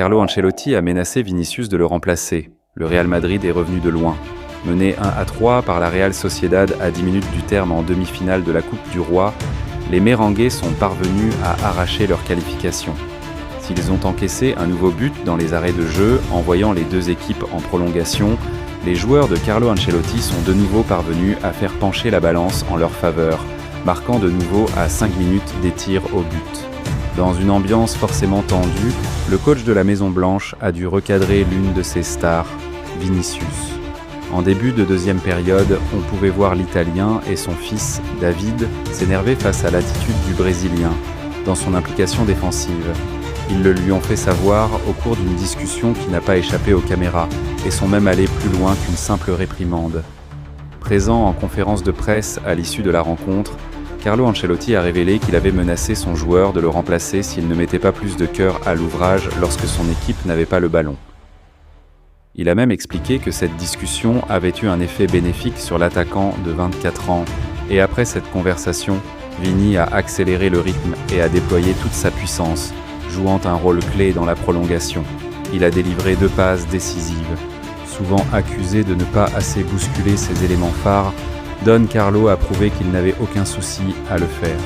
Carlo Ancelotti a menacé Vinicius de le remplacer. Le Real Madrid est revenu de loin. Mené 1-3 par la Real Sociedad à 10 minutes du terme en demi-finale de la Coupe du Roi, les Merengues sont parvenus à arracher leur qualification. S'ils ont encaissé un nouveau but dans les arrêts de jeu, envoyant les deux équipes en prolongation, les joueurs de Carlo Ancelotti sont de nouveau parvenus à faire pencher la balance en leur faveur, marquant de nouveau à 5 minutes des tirs au but. Dans une ambiance forcément tendue, le coach de la Maison-Blanche a dû recadrer l'une de ses stars, Vinicius. En début de deuxième période, on pouvait voir l'Italien et son fils, David, s'énerver face à l'attitude du Brésilien, dans son implication défensive. Ils le lui ont fait savoir au cours d'une discussion qui n'a pas échappé aux caméras, et sont même allés plus loin qu'une simple réprimande. Présent en conférence de presse à l'issue de la rencontre, Carlo Ancelotti a révélé qu'il avait menacé son joueur de le remplacer s'il ne mettait pas plus de cœur à l'ouvrage lorsque son équipe n'avait pas le ballon. Il a même expliqué que cette discussion avait eu un effet bénéfique sur l'attaquant de 24 ans, et après cette conversation, Vini a accéléré le rythme et a déployé toute sa puissance, jouant un rôle clé dans la prolongation. Il a délivré 2 passes décisives. Souvent accusé de ne pas assez bousculer ses éléments phares, Don Carlo a prouvé qu'il n'avait aucun souci à le faire.